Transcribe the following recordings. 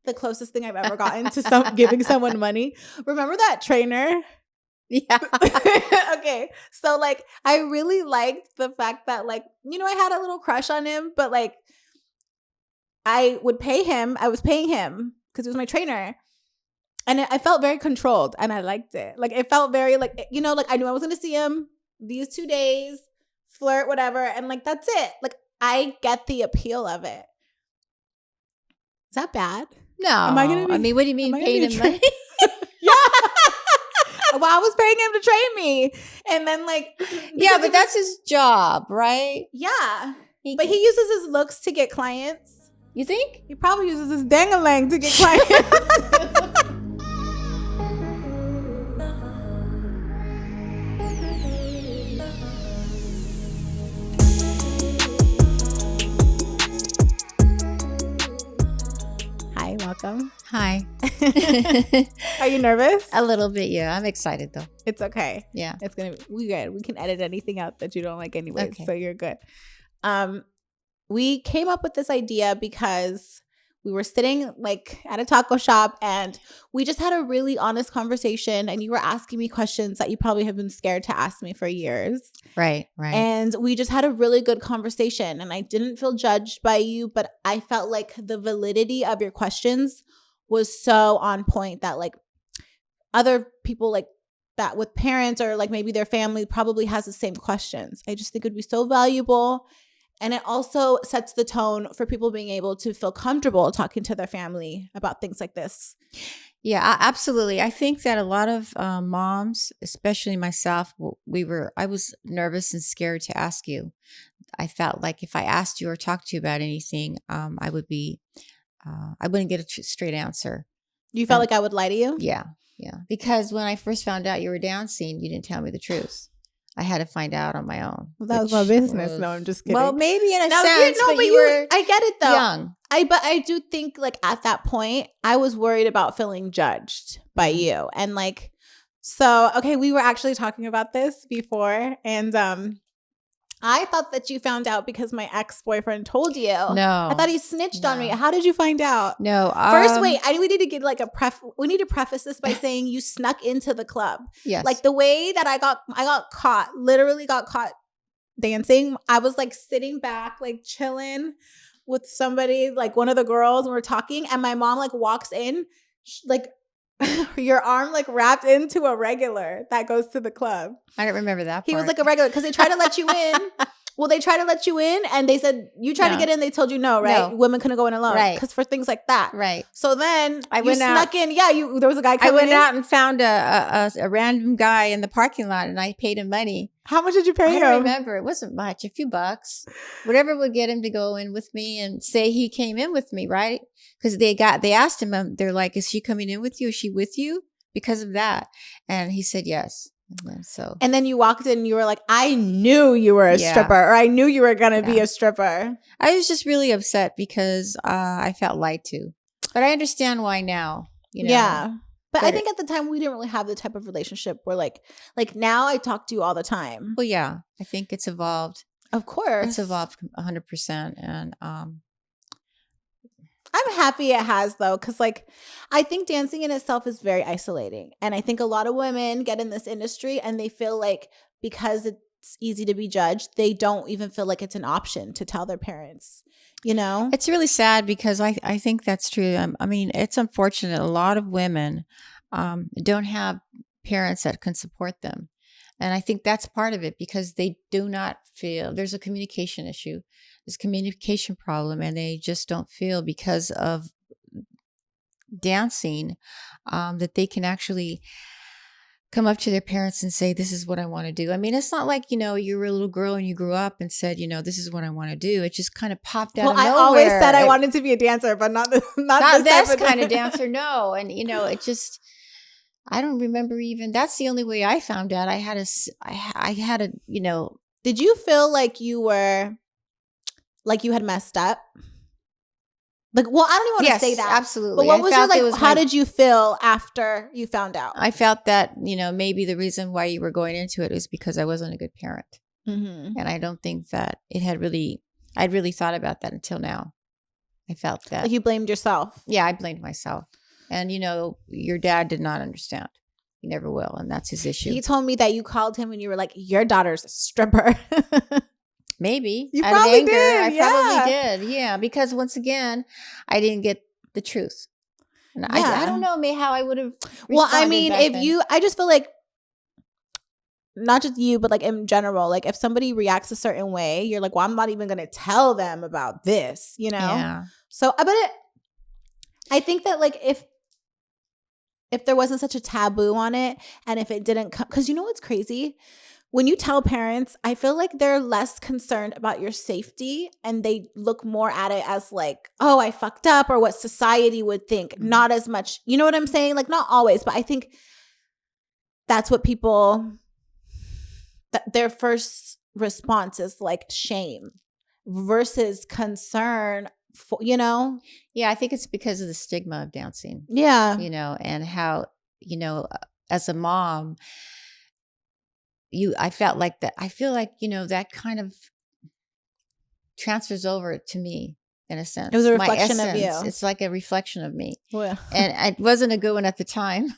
the closest thing I've ever gotten to giving someone money. Remember that trainer? Yeah. Okay. So like, I really liked the fact that like, you know, I had a little crush on him, but like I would pay him. I was paying him because he was my trainer. And I felt very controlled and I liked it. Like it felt very like, you know, like I knew I was going to see him these 2 days, flirt, whatever. And like, that's it. Like I get the appeal of it. Is that bad? No. Am I gonna be, I mean, what do you mean paying him money? Yeah. Well, I was paying him to train me. And then like. Yeah, but that's his job, right? Yeah. But he uses his looks to get clients. You think? He probably uses his dang-a-lang to get clients. Hi, welcome. Hi. Are you nervous? A little bit, yeah. I'm excited though. It's okay. Yeah. It's gonna be we good. We can edit anything out that you don't like anyway. Okay. So you're good. We came up with this idea because we were sitting like at a taco shop and we just had a really honest conversation and you were asking me questions that you probably have been scared to ask me for years. Right. And we just had a really good conversation and I didn't feel judged by you, but I felt like the validity of your questions was so on point that like other people like that with parents or like maybe their family probably has the same questions. I just think it would be so valuable. And it also sets the tone for people being able to feel comfortable talking to their family about things like this. Yeah, absolutely. I think that a lot of moms, especially myself, I was nervous and scared to ask you. I felt like if I asked you or talked to you about anything, I wouldn't get a straight answer. You felt like I would lie to you? Yeah. Because when I first found out you were Down syndrome, you didn't tell me the truth. I had to find out on my own. Well, that was my business. No, I'm just kidding. Well, maybe in a sense, but you were I get it though. Young. But I do think like at that point, I was worried about feeling judged by you. And like, so, okay, we were actually talking about this before. And I thought that you found out because my ex-boyfriend told you. No. I thought he snitched on me. How did you find out? No. First, wait, we need to get like we need to preface this by saying you snuck into the club. Yes. Like the way that I got caught, literally got caught dancing. I was like sitting back, like chilling with somebody, like one of the girls, and we're talking, and my mom like walks in, like your arm like wrapped into a regular that goes to the club. I don't remember that part. He was like a regular because they tried to let you in. Well, they tried to let you in and they said, you tried to get in. They told you no, right? No. Women couldn't go in alone. Right. Because for things like that. Right. So then I you snuck in. Yeah, there was a guy coming in. I went out and found a random guy in the parking lot and I paid him money. How much did you pay him? I don't remember. It wasn't much, a few bucks. Whatever would get him to go in with me and say he came in with me, right? Because they asked him, they're like, is she coming in with you? Is she with you? Because of that. And he said yes. And then you walked in and you were like, I knew you were a stripper, or I knew you were going to be a stripper. I was just really upset because I felt lied to. But I understand why now. You know? Yeah. But I think at the time we didn't really have the type of relationship where like now I talk to you all the time. Well, yeah. I think it's evolved. Of course. It's evolved 100%. And I'm happy it has though, because like I think dancing in itself is very isolating. And I think a lot of women get in this industry and they feel like because it's easy to be judged, they don't even feel like it's an option to tell their parents, you know? It's really sad because I think that's true. I mean, it's unfortunate. A lot of women don't have parents that can support them. And I think that's part of it because they do not feel there's a communication issue. There's a communication problem and they just don't feel because of dancing that they can actually come up to their parents and say, this is what I want to do. I mean, it's not like, you know, you were a little girl and you grew up and said, you know, this is what I want to do. It just kind of popped out of nowhere. Well, I always said I wanted to be a dancer, but not this kind of dancer. No. And, you know, it just, I don't remember even, that's the only way I found out. I had a, you know. Did you feel like you had messed up? Like, well, I don't even want to say that. Absolutely. But what was your, like, how did you feel after you found out? I felt that, you know, maybe the reason why you were going into it was because I wasn't a good parent. Mm-hmm. And I don't think that I'd really thought about that until now. I felt that. Like you blamed yourself. Yeah, I blamed myself. And, your dad did not understand. He never will. And that's his issue. He told me that you called him and you were like, your daughter's a stripper. Maybe. You out probably of anger, did. I Yeah. probably did. Yeah. Because once again, I didn't get the truth. And I don't know how I would have Well, I mean, then. I just feel like, not just you, but like in general, like if somebody reacts a certain way, you're like, well, I'm not even going to tell them about this, Yeah. So, I think that like if there wasn't such a taboo on it, and if it didn't come, because what's crazy? When you tell parents, I feel like they're less concerned about your safety and they look more at it as like, oh, I fucked up, or what society would think. Mm-hmm. Not as much, you know what I'm saying? Like not always, but I think that's what their first response is like shame versus concern for, Yeah, I think it's because of the stigma of dancing. Yeah. And how, as a mom, I felt like that. I feel like, that kind of transfers over to me in a sense. It was a reflection of you. It's like a reflection of me. Well, and it wasn't a good one at the time.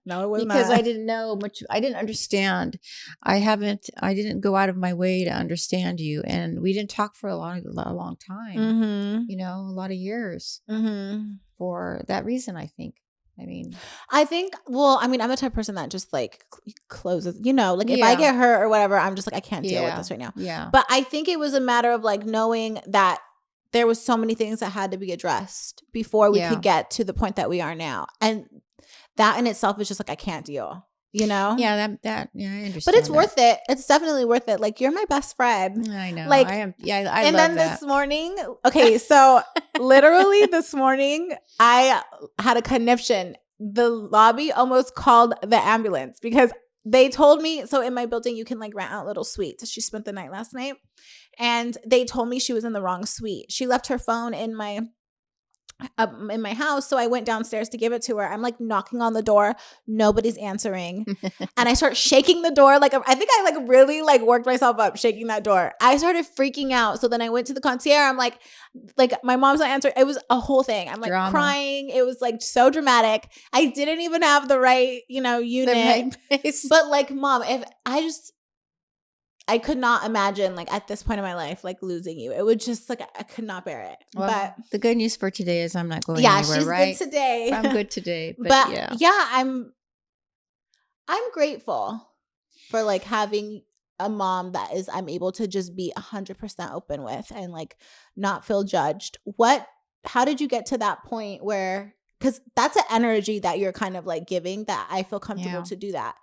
No, it was because not. I didn't know much. I didn't understand. I didn't go out of my way to understand you. And we didn't talk for a long time, Mm-hmm. a lot of years for that reason, I think. I'm the type of person that just like closes, like if Yeah. I get hurt or whatever, I'm just like, I can't deal with Yeah. this right now. Yeah. But I think it was a matter of like knowing that there was so many things that had to be addressed before we Yeah. could get to the point that we are now. And that in itself is just like, I can't deal, Yeah, that I understand. But it's that. worth it. It's definitely worth it. Like you're my best friend. I know. Like, I am. Yeah, I and love then that. this morning, okay, so literally this morning, I had a conniption. The lobby almost called the ambulance because they told me, so in my building, you can like rent out little suites. She spent the night last night and they told me she was in the wrong suite. She left her phone in my house. So I went downstairs to give it to her. I'm like knocking on the door. Nobody's answering. And I start shaking the door. Like, I think I like really like worked myself up shaking that door. I started freaking out. So then I went to the concierge. I'm like my mom's not answering. It was a whole thing. I'm like crying. It was like so dramatic. I didn't even have the right, unit. But like, Mom, if I could not imagine like at this point in my life, like losing you. It would just like, I could not bear it. Well, but the good news for today is I'm not going anywhere, she's right? good today. I'm good today. But yeah, I'm grateful for like having a mom that I'm able to just be 100% open with and like not feel judged. How did you get to that point where, because that's an energy that you're kind of like giving that I feel comfortable to do that.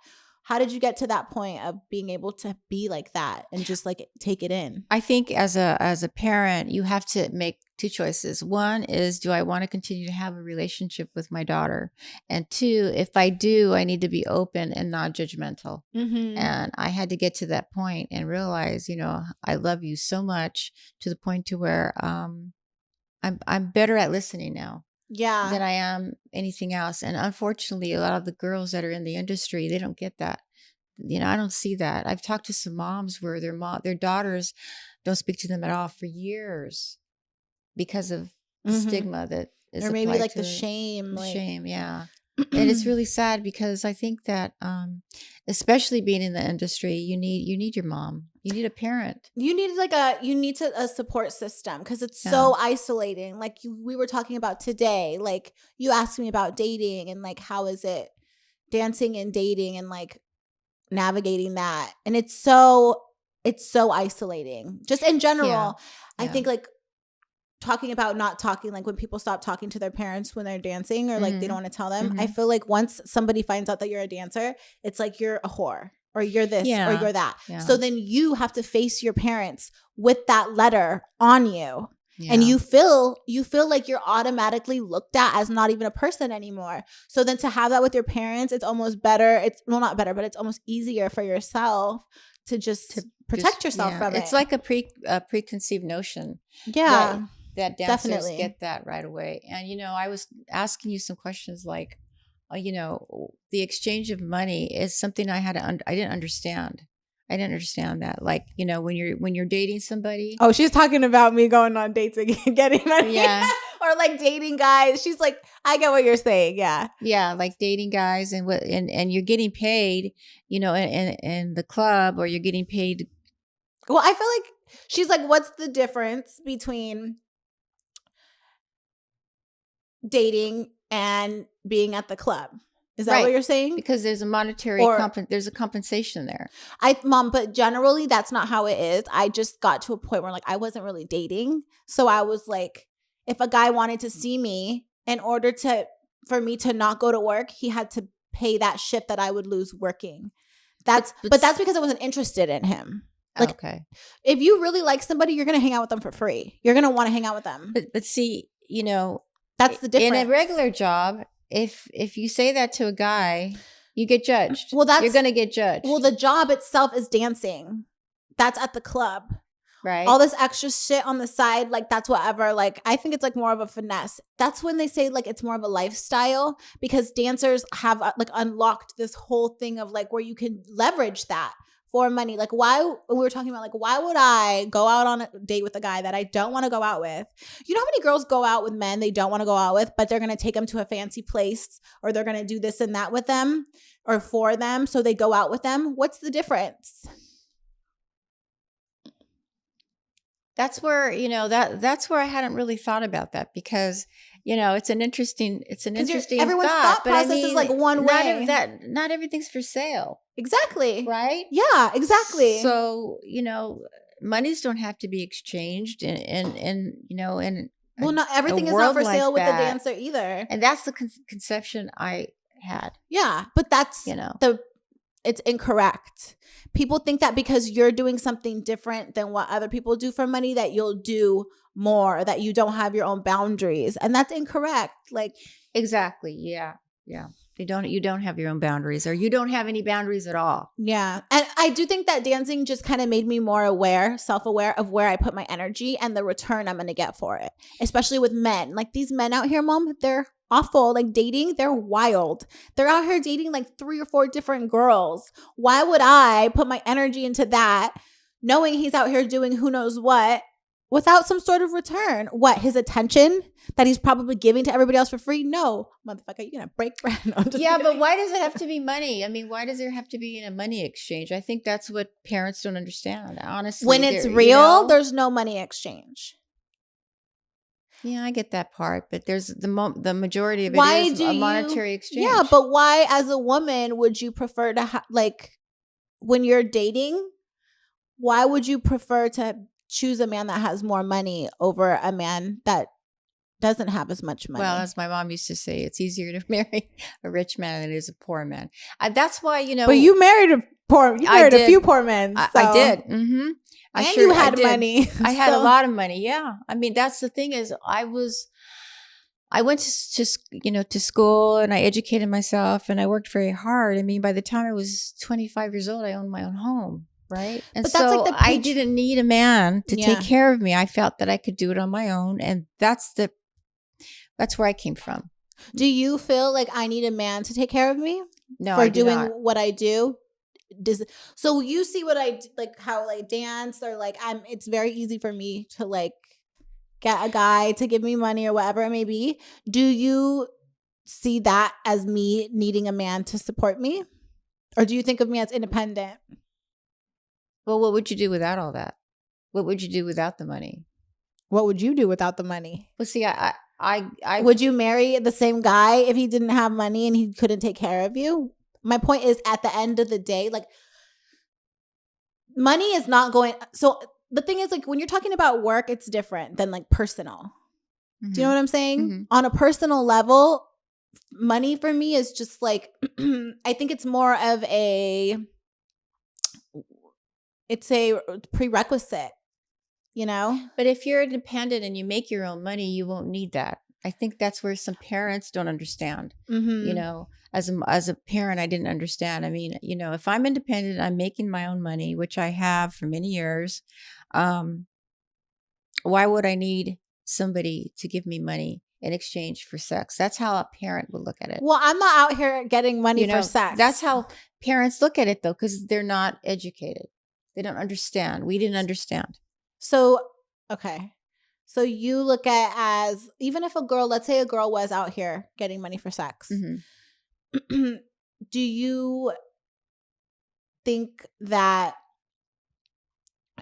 How did you get to that point of being able to be like that and just like take it in? I think as a parent, you have to make two choices. One is, do I want to continue to have a relationship with my daughter? And two, if I do, I need to be open and not judgmental. Mm-hmm. And I had to get to that point and realize, I love you so much to the point to where I'm better at listening now. Yeah. Than I am anything else. And unfortunately, a lot of the girls that are in the industry, they don't get that. I don't see that. I've talked to some moms where their daughters don't speak to them at all for years because of the stigma that is or maybe applied like to the shame. The like... shame, yeah. And it's really sad because I think that, especially being in the industry, you need your mom. You need a parent. You need a support system because it's so isolating. Like we were talking about today. Like you asked me about dating and like how is it dancing and dating and like navigating that. And it's so isolating. Just in general, Yeah. I think like talking about not talking, like when people stop talking to their parents when they're dancing or like they don't want to tell them. I feel like once somebody finds out that you're a dancer, it's like you're a whore or you're this or you're that. Yeah. So then you have to face your parents with that letter on you. Yeah. And you feel like you're automatically looked at as not even a person anymore. So then to have that with your parents, it's almost better. It's not better, but it's almost easier for yourself to protect yourself from it. It's like a preconceived notion. Yeah. That dancers definitely get that right away. And, I was asking you some questions like, the exchange of money is something I didn't understand. I didn't understand that. Like, when you're dating somebody. Oh, she's talking about me going on dates and getting money. Yeah. Or like dating guys. She's like, I get what you're saying. Yeah. Yeah, like dating guys and you're getting paid, in the club, or you're getting paid. Well, I feel like she's like, what's the difference between dating and being at the club? Is that what you're saying? Because there's a monetary there's a compensation there. Mom, but generally that's not how it is. I just got to a point where like I wasn't really dating. So I was like, if a guy wanted to see me, in order for me to not go to work, he had to pay that shift that I would lose working. But that's because I wasn't interested in him. Like, okay, if you really like somebody, you're gonna hang out with them for free. You're gonna want to hang out with them. But see, that's the difference. In a regular job, if you say that to a guy, you get judged. Well, you're gonna get judged. Well, the job itself is dancing. That's at the club. Right. All this extra shit on the side, like that's whatever. Like I think it's like more of a finesse. That's when they say like it's more of a lifestyle, because dancers have like unlocked this whole thing of like where you can leverage that for money. Like we were talking about like, why would I go out on a date with a guy that I don't want to go out with? You know how many girls go out with men they don't want to go out with, but they're going to take them to a fancy place, or they're going to do this and that with them or for them, so they go out with them. What's the difference? That's where, that's where I hadn't really thought about that, because, it's an interesting everyone's thought process is like one way. Not everything's for sale. Exactly. Right? Yeah, exactly. So, monies don't have to be exchanged well, not everything is not for sale with the dancer either. And that's the conception I had. Yeah, but that's, it's incorrect. People think that because you're doing something different than what other people do for money, that you'll do more, that you don't have your own boundaries. And that's incorrect. Like, exactly. Yeah. Yeah. You don't have your own boundaries, or you don't have any boundaries at all. Yeah. And I do think that dancing just kind of made me more self-aware of where I put my energy and the return I'm going to get for it. Especially with men. Like these men out here, Mom, they're awful. Like dating, they're wild. They're out here dating like 3 or 4 different girls. Why would I put my energy into that, knowing he's out here doing who knows what, without some sort of return? What, his attention that he's probably giving to everybody else for free? No, motherfucker, you're gonna break bread. No, yeah, but why does it have to be money? I mean, why does there have to be a money exchange? I think that's what parents don't understand, honestly. When it's real, there's no money exchange. Yeah, I get that part, but there's the majority of it is a monetary exchange. Yeah, but why, as a woman, would you prefer to like when you're dating? Why would you prefer to choose a man that has more money over a man that doesn't have as much money? Well, as my mom used to say, it's easier to marry a rich man than it is a poor man. That's why, But you married a few poor men. So. I did. Mm-hmm. And you had money. I had a lot of money. Yeah. I mean, that's the thing is I went to school and I educated myself and I worked very hard. I mean, by the time I was 25 years old, I owned my own home. Right. And but so like I didn't need a man to take care of me. I felt that I could do it on my own. And that's where I came from. Do you feel like I need a man to take care of me? No, for doing what I do? So you see what I like, how I dance, or like it's very easy for me to like get a guy to give me money or whatever it may be. Do you see that as me needing a man to support me? Or do you think of me as independent? Well, what would you do without all that? What would you do without the money? What would you do without the money? Well, see, I would you marry the same guy if he didn't have money and he couldn't take care of you? My point is, at the end of the day, like, money is not going. So the thing is, like, when you're talking about work, it's different than like personal. Mm-hmm. Do you know what I'm saying? Mm-hmm. On a personal level, money for me is just like, I think it's more of it's a prerequisite, you know? But if you're independent and you make your own money, you won't need that. I think that's where some parents don't understand. Mm-hmm. You know, as a parent, I didn't understand. I mean, you know, if I'm independent, I'm making my own money, which I have for many years. Why would I need somebody to give me money in exchange for sex? That's how a parent would look at it. Well, I'm not out here getting money for sex. That's how parents look at it, though, because they're not educated. They don't understand. We didn't understand. So, okay. So you look at as, even if a girl, let's say a girl was out here getting money for sex, do you think that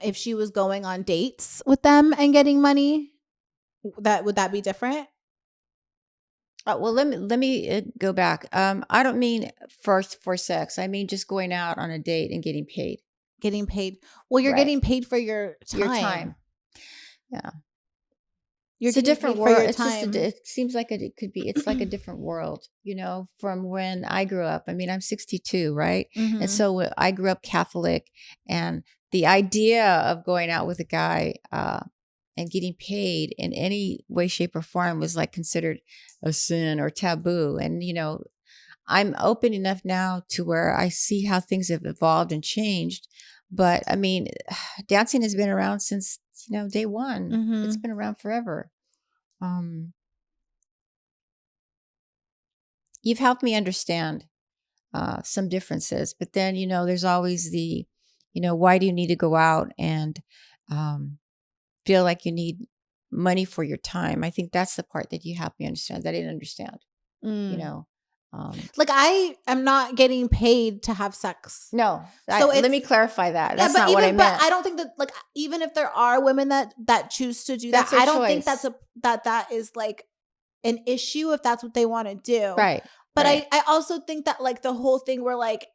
if she was going on dates with them and getting money, would that be different? Well, let me go back. I don't mean for sex. I mean just going out on a date and getting paid. Getting paid. Well, you're getting paid for your time. Your time. Yeah. It's a different world. It's just it seems like it could be. It's like a different world, from when I grew up. I mean, I'm 62, right? And so I grew up Catholic, and the idea of going out with a guy and getting paid in any way, shape, or form was like considered a sin or taboo. And I'm open enough now to where I see how things have evolved and changed. But I mean, dancing has been around since day one. It's been around forever. You've helped me understand some differences, but then there's always the why do you need to go out and feel like you need money for your time? I think that's the part that you helped me understand that I didn't understand. Like I am not getting paid to have sex. No. So let me clarify that. That's not what I meant. But I don't think that, like, even if there are women that choose to do that, I don't think that is like an issue if that's what they want to do. Right. But I also think that, like, the whole thing where, like,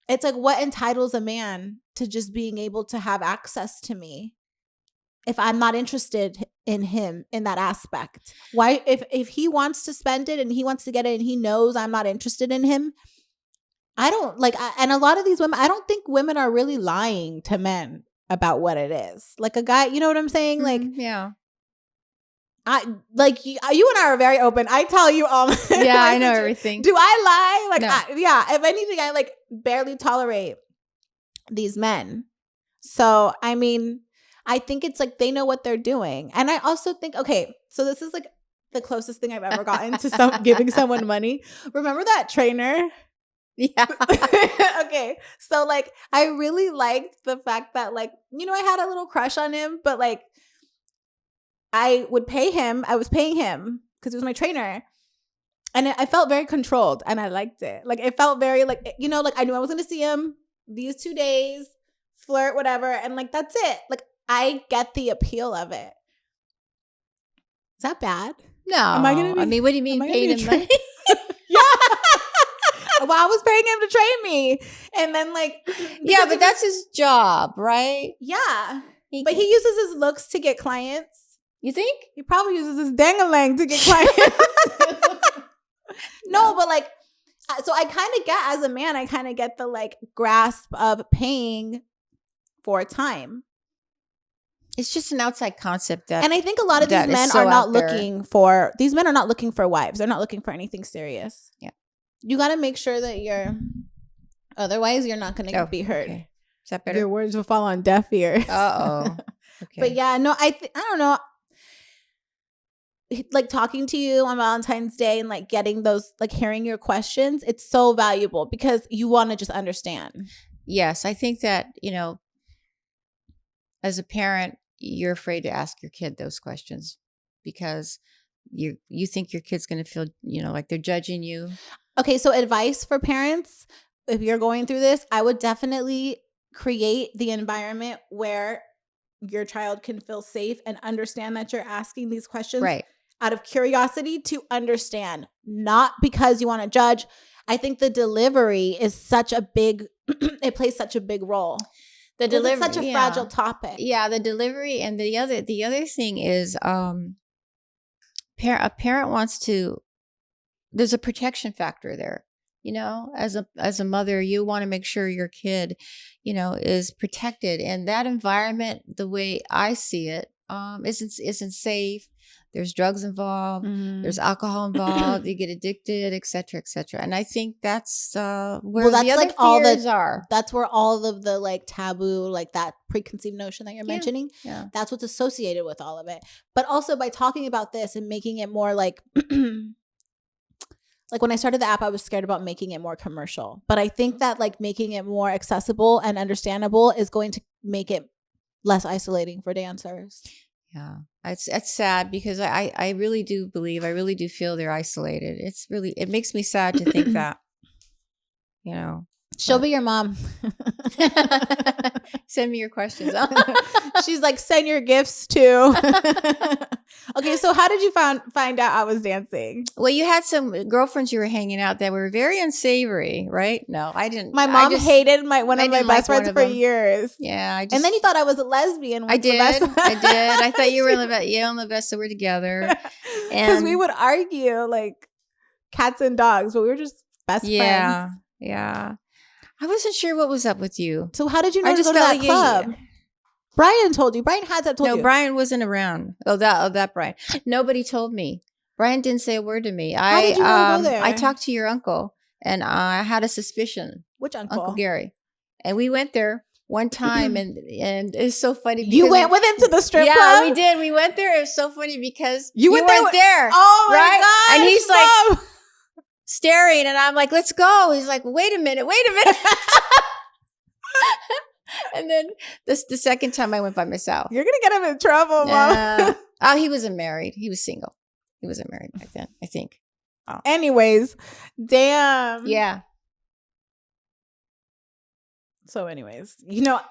it's like, what entitles a man to just being able to have access to me if I'm not interested in him in that aspect? Why, if he wants to spend it and he wants to get it and he knows I'm not interested in him, I don't like, and a lot of these women, I don't think women are really lying to men about what it is. Like a guy, you know what I'm saying? Like, yeah. I like you and I are very open. I tell you all. Yeah, I know everything. Do I lie? Like, no. If anything, I like barely tolerate these men. So, I mean, I think it's like they know what they're doing. And I also think, okay, so this is like the closest thing I've ever gotten to giving someone money. Remember that trainer? Yeah. Okay. So like, I really liked the fact that, like, I had a little crush on him, but like I would pay him. I was paying him because he was my trainer. And I felt very controlled and I liked it. Like it felt very like, like I knew I was going to see him these 2 days, flirt, whatever. And like, that's it. Like, I get the appeal of it. Is that bad? No. Am I gonna be, I mean, what do you mean paying him money? Yeah. Well, I was paying him to train me. And then like. Yeah, but that's his job, right? Yeah. But he uses his looks to get clients. You think? He probably uses his dang-a-lang to get clients. No, but like, so I kind of get, as a man, I kind of get the like grasp of paying for time. It's just an outside concept that, and I think a lot of these men are not looking for, these men are not looking for wives. They're not looking for anything serious. Yeah. You got to make sure that otherwise you're not going to be heard. Okay. Is that better? Your words will fall on deaf ears. Uh-oh. Okay. But yeah, no, I don't know. Like talking to you on Valentine's Day and like getting those, like hearing your questions, it's so valuable because you want to just understand. Yes. I think that, as a parent, you're afraid to ask your kid those questions because you think your kid's going to feel, like they're judging you. Okay. So advice for parents, if you're going through this, I would definitely create the environment where your child can feel safe and understand that you're asking these questions out of curiosity to understand, not because you want to judge. I think the delivery is such a big, it plays such a big role. The delivery, it's such a fragile topic. Yeah, the delivery, and the other thing is, a parent wants to. There's a protection factor there. As a mother, you want to make sure your kid, is protected, and that environment, the way I see it, isn't safe. There's drugs involved. There's alcohol involved. You get addicted, et cetera, et cetera. And I think that's where that's the other fears are. That's where all of the like taboo, like that preconceived notion that you're mentioning, that's what's associated with all of it. But also by talking about this and making it more like like when I started the app, I was scared about making it more commercial. But I think that like making it more accessible and understandable is going to make it less isolating for dancers. Yeah. It's sad because I really do believe, I really do feel they're isolated. It makes me sad to think that, you know. She'll be your mom. Send me your questions. She's like, send your gifts too. Okay, so how did you find out I was dancing? Well, you had some girlfriends you were hanging out that were very unsavory, right? No, I didn't. My mom hated one of my best friends for years. Yeah, and then you thought I was a lesbian. I did. I thought you were on the best, so we're together. Because we would argue like cats and dogs, but we were just best friends. Yeah. I wasn't sure what was up with you. So how did you know to go to that club? Brian told you. Brian had that told you. No, Brian wasn't around. That Brian. Nobody told me. Brian didn't say a word to me. How did you know to go there? I talked to your uncle, and I had a suspicion. Which uncle? Uncle Gary. And we went there one time, and it's so funny. You went with him to the strip club? Yeah, we did. We went there. It was so funny because you weren't there. Oh my gosh, and he's Mom. like staring, and I'm like, let's go. He's like, wait a minute. And then the second time I went by myself. You're going to get him in trouble, Mom. Oh, he wasn't married. He was single. He wasn't married back then, I think. Oh. Anyways, damn. Yeah. So anyways,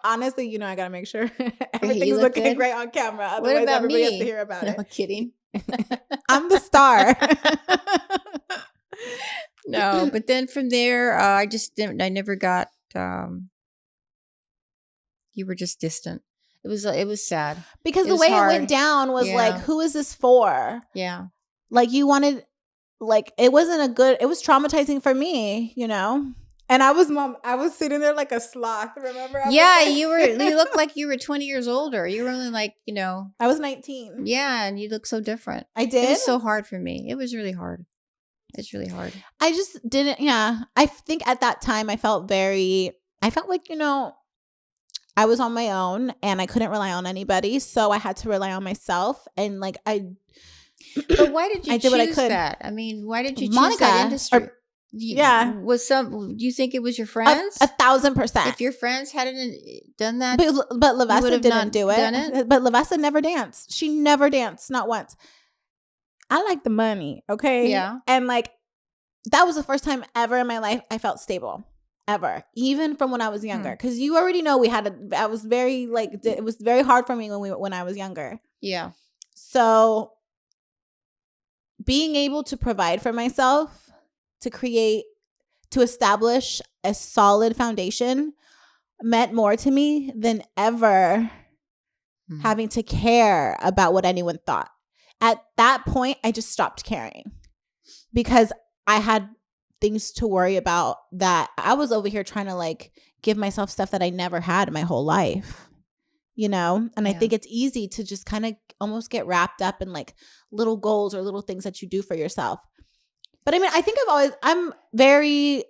honestly, I got to make sure everything's looking great on camera. Otherwise, everybody has to hear about it. No kidding. I'm the star. No, but then from there, I never got, you were just distant. It was sad. Because the way it went down was like, who is this for? Yeah. Like you wanted, like, it wasn't it was traumatizing for me, And I was sitting there like a sloth, remember? You looked like you were 20 years older. You were only like, I was 19. Yeah, and you look so different. I did? It was so hard for me. It was really hard. It's really hard. I just didn't, I think at that time I felt like, I was on my own and I couldn't rely on anybody. So I had to rely on myself. And like, But why did you choose that? I mean, why did you choose that industry? Do you think it was your friends? 1,000%. If your friends hadn't done that, but Lavessa didn't do it. But Lavessa never danced. She never danced, not once. I like the money, okay? Yeah. And like, that was the first time ever in my life I felt stable, ever, even from when I was younger. Because you already know I was very like, it was very hard for me when I was younger. Yeah. So being able to provide for myself, to establish a solid foundation meant more to me than ever having to care about what anyone thought. At that point, I just stopped caring because I had things to worry about that I was over here trying to like give myself stuff that I never had my whole life, And I think it's easy to just kind of almost get wrapped up in like little goals or little things that you do for yourself. But I mean, I think I'm very,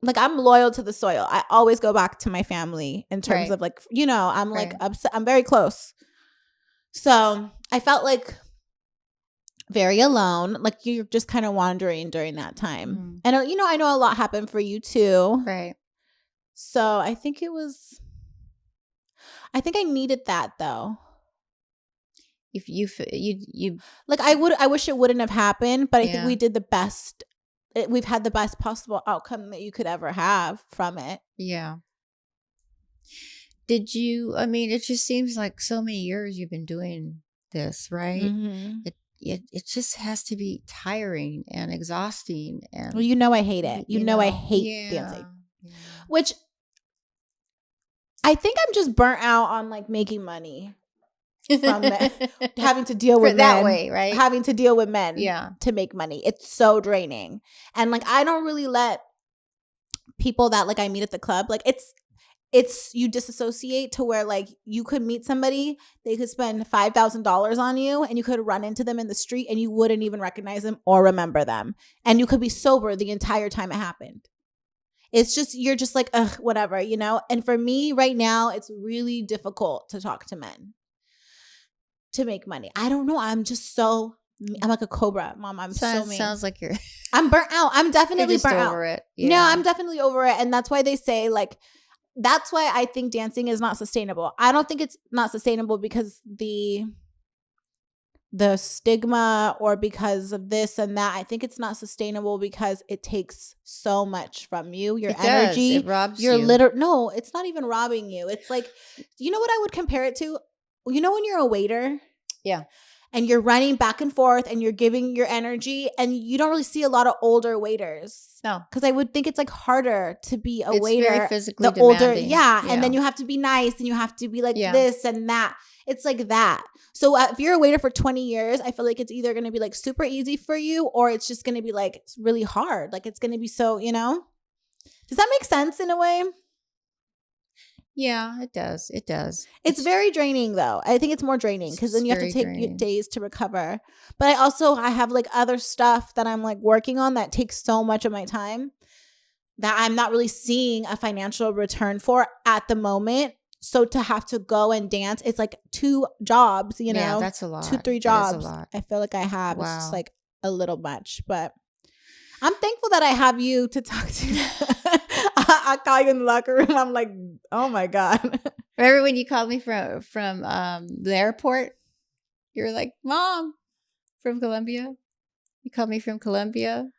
like, I'm loyal to the soil. I always go back to my family in terms of like, I'm like, I'm very close. So I felt like very alone, like you're just kind of wandering during that time. And I know a lot happened for you too, right? So I think I needed that though. If you like, I wish it wouldn't have happened, but I think we did the best. We've had the best possible outcome that you could ever have from it. Yeah. Did you? I mean, it just seems like so many years you've been doing this, right? Mm-hmm. It just has to be tiring and exhausting. And well, I hate it. I hate dancing, which I think I'm just burnt out on like making money from having to deal with that men, way, right? Having to deal with men, to make money. It's so draining, and like I don't really let people that like I meet at the club, like it's you disassociate to where like you could meet somebody, they could spend $5,000 on you and you could run into them in the street and you wouldn't even recognize them or remember them. And you could be sober the entire time it happened. It's just, you're just like, ugh, whatever, And for me right now, it's really difficult to talk to men to make money. I don't know. I'm just so I'm like a cobra, Mom. I'm so mean. Sounds like you're I'm burnt out. I'm you're definitely just burnt out. over it. No, Yeah. I'm definitely over it. And that's why they say like, that's why I think dancing is not sustainable. I don't think it's not sustainable because the stigma or because of this and that. I think it's not sustainable because it takes so much from you, your It energy. does. It robs Your you. no, it's not even robbing you. It's like, you know what I would compare it to? You know when you're a waiter? Yeah. And you're running back and forth and you're giving your energy, and you don't really see a lot of older waiters. No. Because I would think it's like harder to be a waiter. It's very physically the older, demanding. yeah. And then you have to be nice and you have to be like Yeah. this and that. It's like that. So if you're a waiter for 20 years, I feel like it's either going to be like super easy for you, or it's just going to be like really hard. Like it's going to be so, you know? Does that make sense in a way? Yeah, it does. It does. It's very draining though. I think it's more draining because then you have to take days to recover. But I have like other stuff that I'm like working on that takes so much of my time that I'm not really seeing a financial return for at the moment. So to have to go and dance, it's like 2 jobs, you know? Yeah, that's a lot. 2-3 jobs. I feel like I have. Wow. It's just like a little much, but I'm thankful that I have you to talk to. I call you in the locker room. I'm like, oh my God. Remember when you called me from the airport? You were like, Mom, from Colombia. You called me from Colombia.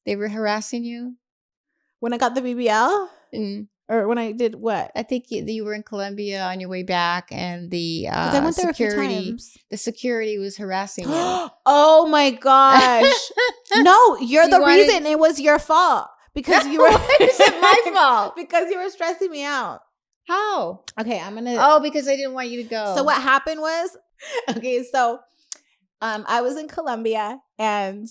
They were harassing you. When I got the BBL? Or when I did what? I think you were in Colombia on your way back, and the I went there a few times. The security was harassing you. Oh my gosh! No, you're the reason. It was your fault because you were. It's my fault because you were stressing me out. How? Okay, I'm gonna. Oh, because I didn't want you to go. So what happened was, okay, so, I was in Colombia and.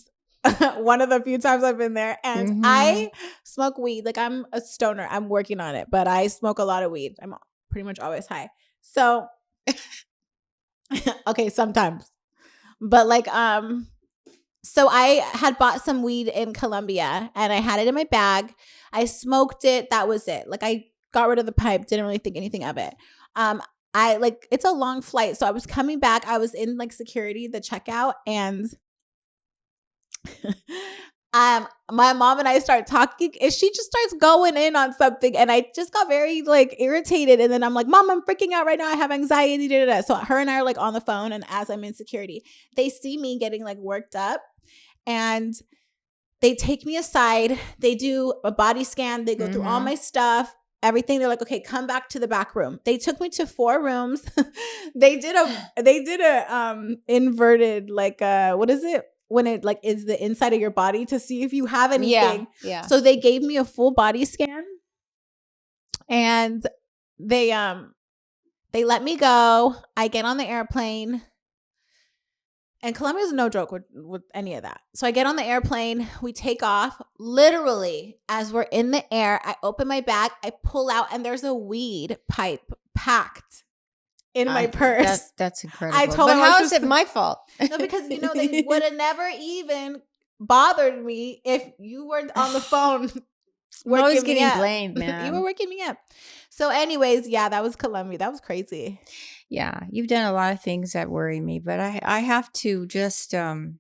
One of the few times I've been there, and I smoke weed. Like I'm a stoner. I'm working on it, but I smoke a lot of weed. I'm pretty much always high. So, okay, sometimes, but like, so I had bought some weed in Colombia and I had it in my bag. I smoked it. That was it. Like I got rid of the pipe. Didn't really think anything of it. I like, it's a long flight. So I was coming back. I was in like security, the checkout, and my mom and I start talking and she just starts going in on something, and I just got very like irritated, and then I'm like, Mom, I'm freaking out right now, I have anxiety, da, da, da. So her and I are like on the phone, and as I'm in security, they see me getting like worked up and they take me aside. They do a body scan, they go through all my stuff, everything. They're like, okay, come back to the back room. They took me to 4 rooms. they did a inverted like what is it when it like is the inside of your body to see if you have anything. Yeah. So they gave me a full body scan, and they let me go. I get on the airplane, and Colombia is no joke with any of that. So I get on the airplane, we take off. Literally, as we're in the air, I open my bag, I pull out, and there's a weed pipe packed in my purse. That's incredible. I told but her, how is it my fault? No, because you know they would have never even bothered me if you were on the phone. I'm always getting blamed, man. You were working me up. So, anyways, yeah, that was Colombia. That was crazy. Yeah, you've done a lot of things that worry me, but I have to just, I'm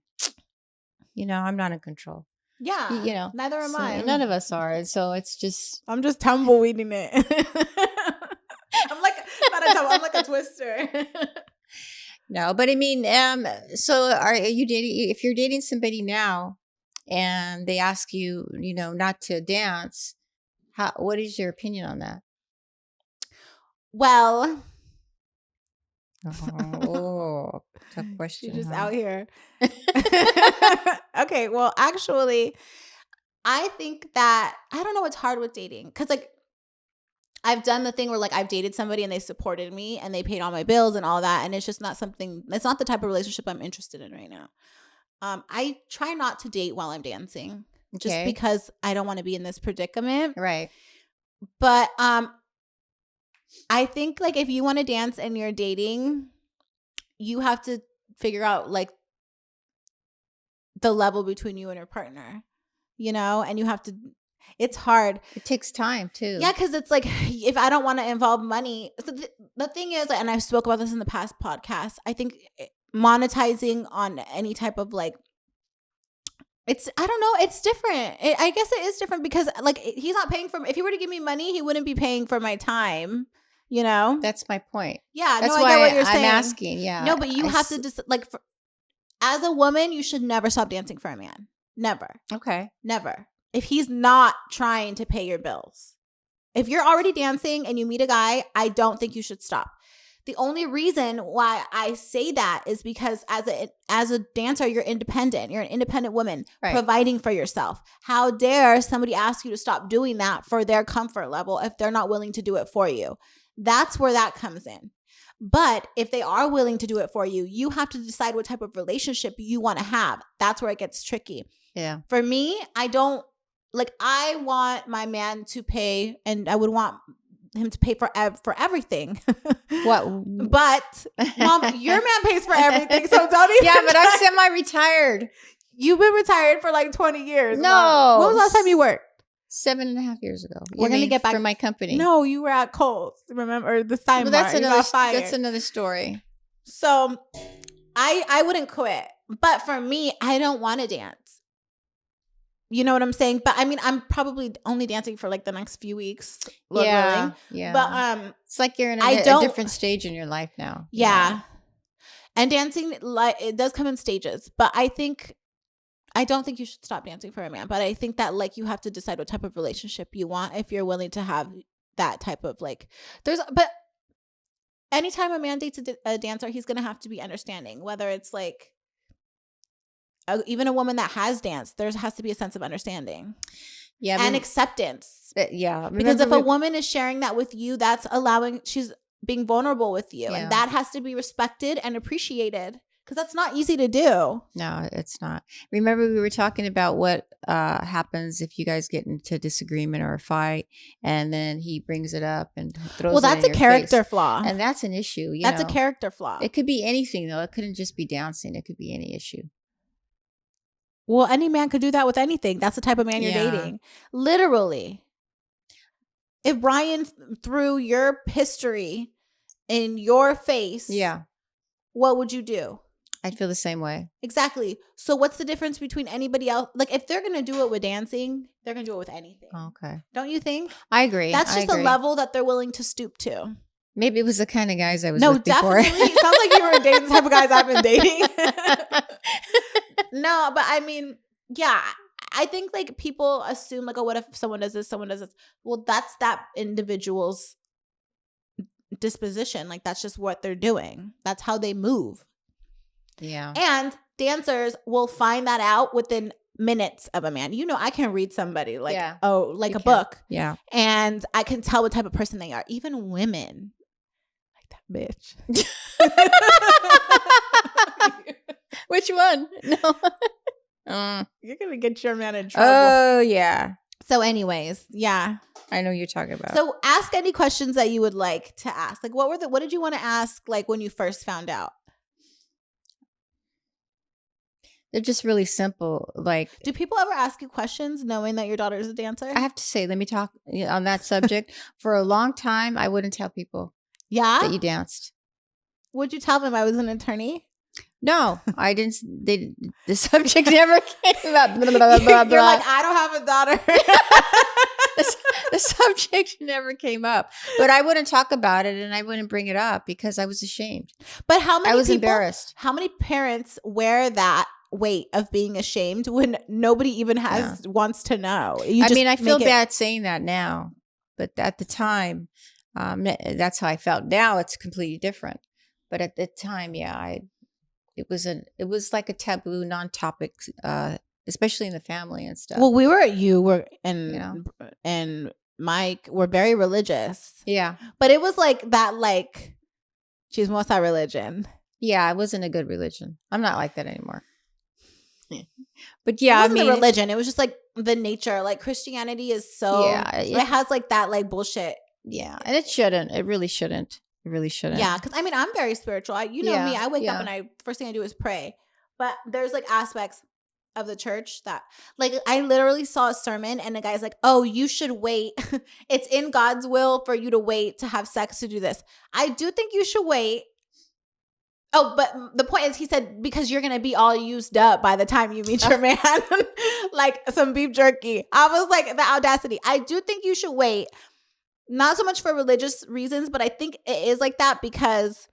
not in control. Yeah, neither am I. None of us are, and so it's just I'm just tumbleweeding it. I'm like a twister. No, but I mean, so are you dating? If you're dating somebody now, and they ask you, not to dance, what is your opinion on that? Well, tough question. You're just out here. Okay, well, actually, I think that I don't know what's hard with dating, because like I've done the thing where like I've dated somebody and they supported me and they paid all my bills and all that, and it's just not something. It's not the type of relationship I'm interested in right now. I try not to date while I'm dancing, just because I don't want to be in this predicament. Right. But I think like if you want to dance and you're dating, you have to figure out like the level between you and your partner, and you have to. It's hard. It takes time too. Yeah, because it's like if I don't want to involve money. So the thing is, and I spoke about this in the past podcast, I think monetizing on any type of like, I don't know, it's different. I guess it is different because like he's not paying for, if he were to give me money, he wouldn't be paying for my time, you know? That's my point. Yeah, That's no, I why get what you're saying. I'm asking. Yeah. No, but you have to just like, as a woman, you should never stop dancing for a man. Never. Okay. Never. If he's not trying to pay your bills. If you're already dancing and you meet a guy, I don't think you should stop. The only reason why I say that is because as a dancer, you're independent. You're an independent woman, right, providing for yourself. How dare somebody ask you to stop doing that for their comfort level if they're not willing to do it for you? That's where that comes in. But if they are willing to do it for you, you have to decide what type of relationship you want to have. That's where it gets tricky. Yeah. For me, I want my man to pay, and I would want him to pay for everything. What? But Mom, your man pays for everything, so don't even. Yeah, but I'm semi-retired. You've been retired for like 20 years. No. Mom. When was the last time you worked? 7.5 years ago. We're gonna get back for my company. No, you were at Kohl's. Remember the time? Well, that's another story. So, I wouldn't quit, but for me, I don't want to dance. You know what I'm saying? But I mean, I'm probably only dancing for like the next few weeks. Lord willing. Yeah. But it's like you're in a different stage in your life now. Yeah. And dancing, like, it does come in stages. But I don't think you should stop dancing for a man. But I think that like you have to decide what type of relationship you want if you're willing to have that type of like. But anytime a man dates a dancer, he's gonna have to be understanding. Whether it's like. Even a woman that has danced, there has to be a sense of understanding, and acceptance. Yeah, because if a woman is sharing that with you, that's she's being vulnerable with you, and that has to be respected and appreciated. Because that's not easy to do. No, it's not. Remember, we were talking about what happens if you guys get into disagreement or a fight, and then he brings it up and throws. Well, that's a character flaw, and that's an issue. That's a character flaw. It could be anything, though. It couldn't just be dancing. It could be any issue. Well, any man could do that with anything. That's the type of man you're dating. Literally. If Brian threw your history in your face, what would you do? I'd feel the same way. Exactly. So what's the difference between anybody else? Like, if they're going to do it with dancing, they're going to do it with anything. Okay. Don't you think? I agree. That's just a level that they're willing to stoop to. Maybe it was the kind of guys I was with before. No, definitely. It sounds like you were dating the type of guys I've been dating. No, but I mean, yeah, I think like people assume like, oh, what if someone does this, someone does this? Well, that's that individual's disposition. Like, that's just what they're doing. That's how they move. Yeah. And dancers will find that out within minutes of a man. You know, I can read somebody like, like a book. Yeah. And I can tell what type of person they are. Even women. Like that bitch. Which one? No. You're going to get your man in trouble. Oh, yeah. So anyways, yeah. I know you're talking about. So ask any questions that you would like to ask. Like, what did you want to ask, like, when you first found out? They're just really simple. Like, do people ever ask you questions knowing that your daughter is a dancer? I have to say, let me talk on that subject. For a long time, I wouldn't tell people that you danced. Would you tell them I was an attorney? No, I didn't. The subject never came up. Blah, blah, blah, blah, blah. You're like, I don't have a daughter. The subject never came up. But I wouldn't talk about it, and I wouldn't bring it up because I was ashamed. But how many I was embarrassed. How many parents wear that weight of being ashamed when nobody even wants to know? I feel bad saying that now, but at the time, that's how I felt. Now it's completely different. But at the time, it was like a taboo, non-topic, especially in the family and stuff. Well, and Mike were very religious. Yeah. But it was like that, like, chismosa religion. Yeah, it wasn't a good religion. I'm not like that anymore. But yeah, it wasn't the religion. It was just like the nature. Like, Christianity is so, it has like that like bullshit. Yeah, and it shouldn't. It really shouldn't. It really shouldn't. Yeah, because I mean, I'm very spiritual. You know me. I wake up and first thing I do is pray. But there's like aspects of the church that, like, I literally saw a sermon and the guy's like, oh, you should wait. It's in God's will for you to wait to have sex to do this. I do think you should wait. Oh, but the point is, he said, because you're going to be all used up by the time you meet your man. Like some beef jerky. I was like, the audacity. I do think you should wait. Not so much for religious reasons, but I think it is like that because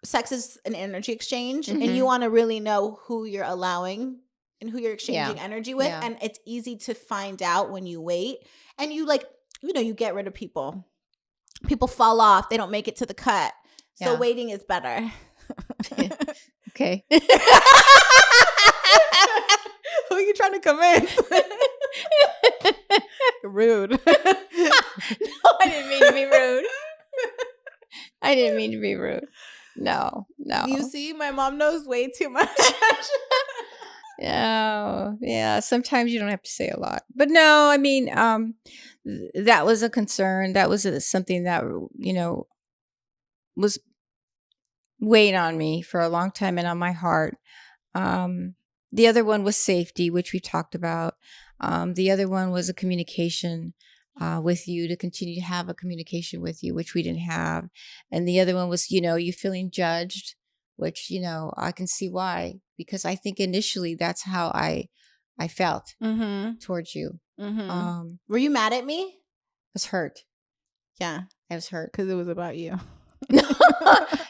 sex is an energy exchange, and you want to really know who you're allowing and who you're exchanging energy with. Yeah. And it's easy to find out when you wait. And you like, you get rid of people. People fall off. They don't make it to the cut. So waiting is better. Okay. Who are you trying to convince? Rude. No, I didn't mean to be rude. I didn't mean to be rude. No. You see, my mom knows way too much. Yeah. Sometimes you don't have to say a lot, but no, I mean, that was a concern. That was something that was weighing on me for a long time and on my heart. The other one was safety, which we talked about. The other one was a communication with you, to continue to have a communication with you, which we didn't have. And the other one was, you feeling judged, which, I can see why, because I think initially that's how I felt towards you. Were you mad at me? I was hurt. Yeah. I was hurt. Because it was about you.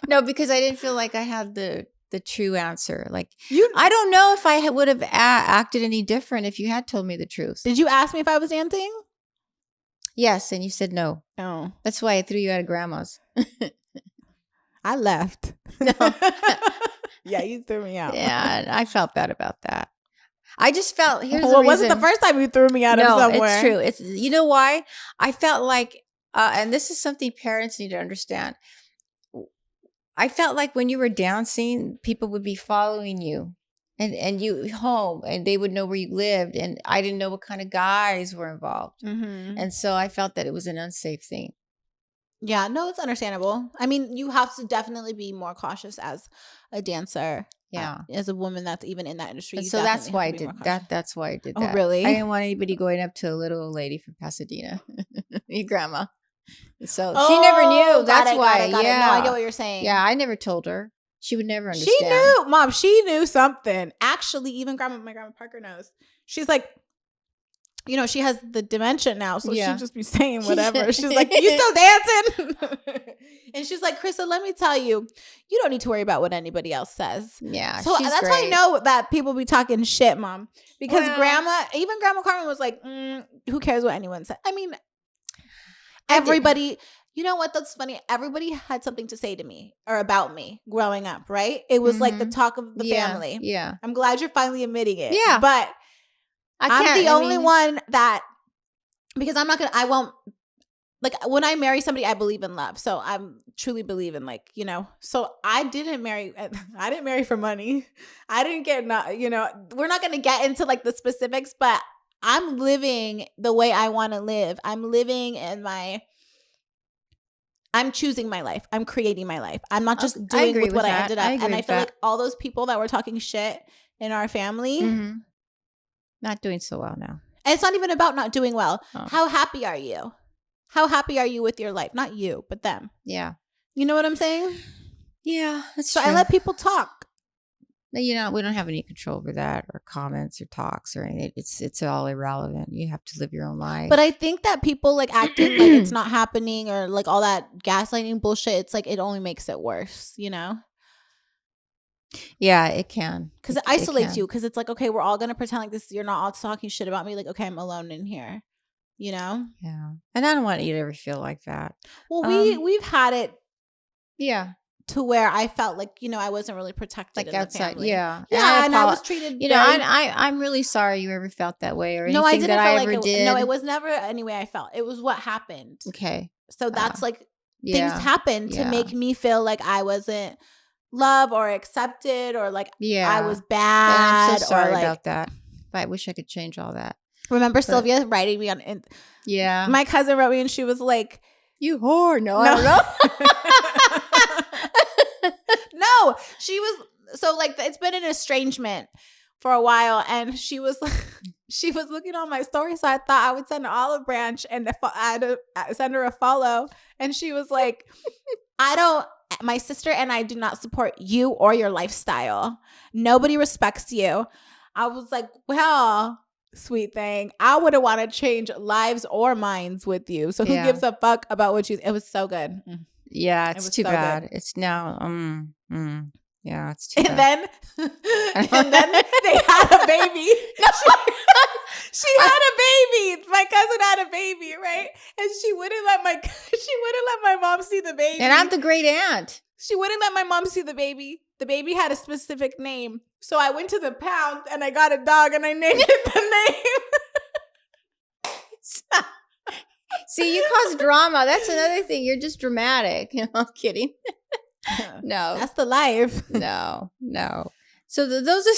No, because I didn't feel like I had the true answer. Like, I don't know if I would have acted any different if you had told me the truth. Did you ask me if I was dancing? Yes, and you said no. Oh. That's why I threw you out of grandma's. I left. No. Yeah, you threw me out. Yeah, I felt bad about that. I just felt, here's the well, reason. it wasn't the first time you threw me out of somewhere. It's true. It's, you know why? I felt like, and this is something parents need to understand. I felt like when you were dancing, people would be following you and you home, and they would know where you lived. And I didn't know what kind of guys were involved. And so I felt that it was an unsafe thing. Yeah, no, it's understandable. I mean, you have to definitely be more cautious as a dancer. Yeah. As a woman that's even in that industry. And so that's why I did that. That's why I did that. Oh, really? I didn't want anybody going up to a little old lady from Pasadena, your grandma. So she never knew. That's why. Got it. No, I get what you're saying. Yeah, I never told her. She would never understand. She knew, Mom. She knew something. Actually, even my grandma Parker knows. She's like, she has the dementia now, so she'll just be saying whatever. She's like, you still dancing? And she's like, Crissa, let me tell you, you don't need to worry about what anybody else says. Yeah, so that's great. how I know that people be talking shit, Mom. Because Grandma Carmen was like, who cares what anyone said? I mean, everybody, you know what? That's funny. Everybody had something to say to me or about me growing up, right? It was like the talk of the family. Yeah. I'm glad you're finally admitting it. Yeah. But I'm the only one that, because I won't, like, when I marry somebody, I believe in love. So I'm truly believe in, like, so I didn't marry for money. I didn't get, we're not going to get into like the specifics, but I'm living the way I want to live. I'm living in I'm choosing my life. I'm creating my life. I'm not just doing with what I ended up. And I feel like all those people that were talking shit in our family, not doing so well now. And it's not even about not doing well. Oh. How happy are you? How happy are you with your life? Not you, but them. Yeah. You know what I'm saying? Yeah, that's so true. I let people talk. We don't have any control over that, or comments or talks or anything. It's all irrelevant. You have to live your own life. But I think that people like acting like it's not happening, or like all that gaslighting bullshit, it's like it only makes it worse, Yeah, it can. Because it isolates you. Because it's like, okay, we're all going to pretend like this. You're not all talking shit about me. Like, okay, I'm alone in here, Yeah. And I don't want you to ever feel like that. Well, we've had it. Yeah. To where I felt like, I wasn't really protected like in outside. The family. Yeah. Yeah. And I was treated. I'm really sorry you ever felt that way, or anything I didn't that feel I like ever did. No, it was never any way I felt. It was what happened. Okay. So that's like things happened to make me feel like I wasn't loved or accepted, or like I was bad. And I'm so sorry about that. But I wish I could change all that. Remember Sylvia writing me on? Yeah. My cousin wrote me and she was like, "You whore." No, I don't know. No, she was so like it's been an estrangement for a while, and she was looking on my story, so I thought I would send an olive branch and send her a follow, and she was like, my sister and I do not support you or your lifestyle. Nobody respects you. I was like, well, sweet thing. I wouldn't want to change lives or minds with you. So who gives a fuck about what you, it was so good. Yeah, it's too bad. Good. It's now, yeah, it's too bad. And then they had a baby. She had a baby. My cousin had a baby, right? And she wouldn't let my mom see the baby. And I'm the great aunt. She wouldn't let my mom see the baby. The baby had a specific name. So I went to the pound and I got a dog and I named it the name. See, you cause drama. That's another thing. You're just dramatic. I'm kidding. No. That's the life. No. So those are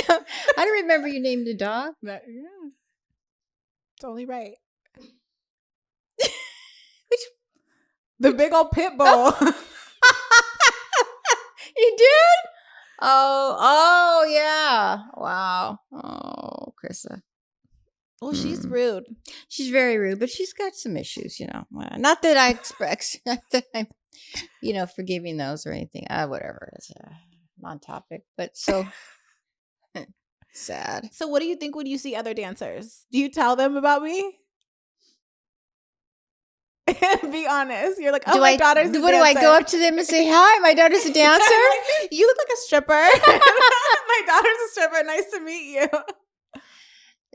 I don't remember you named the dog. Yeah. It's only right. The big old pit bull. You did? Oh yeah. Wow. Oh, Crissa. Well, she's rude. She's very rude, but she's got some issues, Not that I expect, not that I'm, forgiving those or anything. Whatever. It's non-topic, but so sad. So what do you think when you see other dancers? Do you tell them about me? Be honest. You're like, my daughter's a dancer. What do I go up to them and say, hi, my daughter's a dancer? You look like a stripper. My daughter's a stripper. Nice to meet you.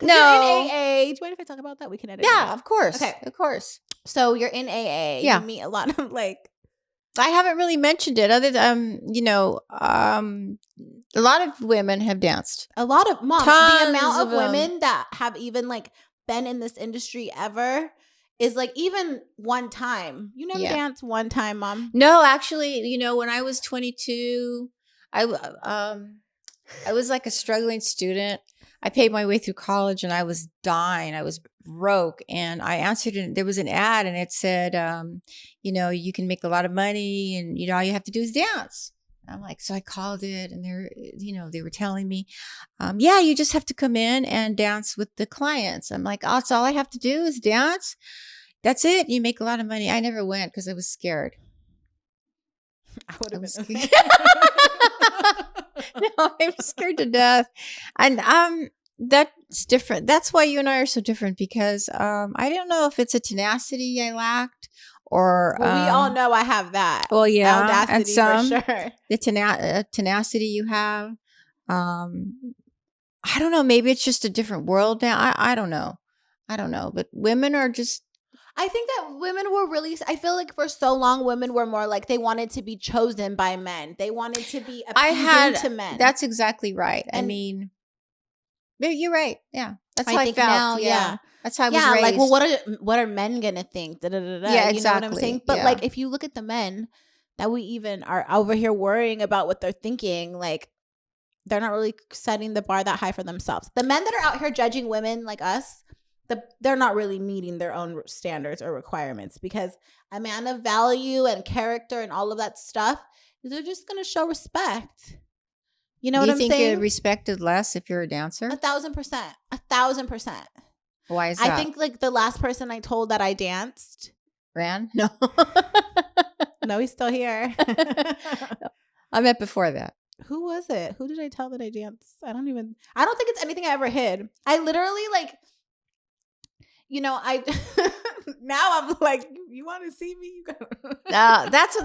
No. You're in AA. Do you mind if I talk about that? We can edit. Yeah, of course. Okay. Of course. So you're in AA. Yeah. You meet a lot of I haven't really mentioned it other than, a lot of women have danced. A lot of moms. The amount of women them. that have even been in this industry ever is even one time. You never danced one time, Mom? No, actually, when I was 22, I was like a struggling student. I paid my way through college and I was dying. I was broke. And I answered it. There was an ad and it said, you can make a lot of money and, all you have to do is dance. I'm like, so I called it and they were telling me, you just have to come in and dance with the clients. I'm like, that's all I have to do is dance. That's it. You make a lot of money. I never went because I was scared. I would have been scared. No, I'm scared to death. And that's different. That's why you and I are so different because I don't know if it's a tenacity I lacked or we all know I have that. Well, yeah, audacity and some for sure. The tenacity you have. I don't know. Maybe it's just a different world now. I don't know. But women are just. I think that women were really, I feel like for so long, women were more they wanted to be chosen by men. They wanted to be appeasing to men. That's exactly right. And, I mean, you're right. Yeah. That's how I felt. Now, yeah. That's how I was raised. What are men going to think? Yeah, exactly. You know what I'm saying? But if you look at the men that we even are over here worrying about what they're thinking, they're not really setting the bar that high for themselves. The men that are out here judging women like us, they're not really meeting their own standards or requirements because a man of value and character and all of that stuff, they're just going to show respect. You know what I'm saying? Do you think you're respected less if you're a dancer? 1,000%. 1,000%. Why is that? I think the last person I told that I danced. Ran? No. No, he's still here. I meant before that. Who was it? Who did I tell that I danced? I don't think it's anything I ever hid. I literally now I'm like, you want to see me? That's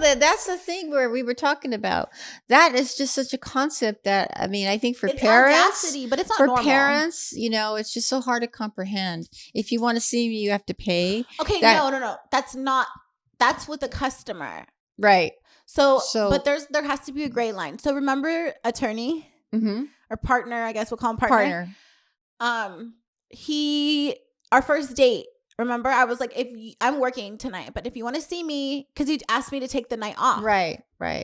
the thing where we were talking about. That is just such a concept that I think for it's parents, audacity, but it's not for normal. Parents, it's just so hard to comprehend. If you want to see me, you have to pay. Okay, no. That's with the customer, right? So, but there has to be a gray line. So remember, attorney or partner, I guess we'll call him partner. Our first date, remember, I was like, I'm working tonight, but if you want to see me, because you asked me to take the night off. Right.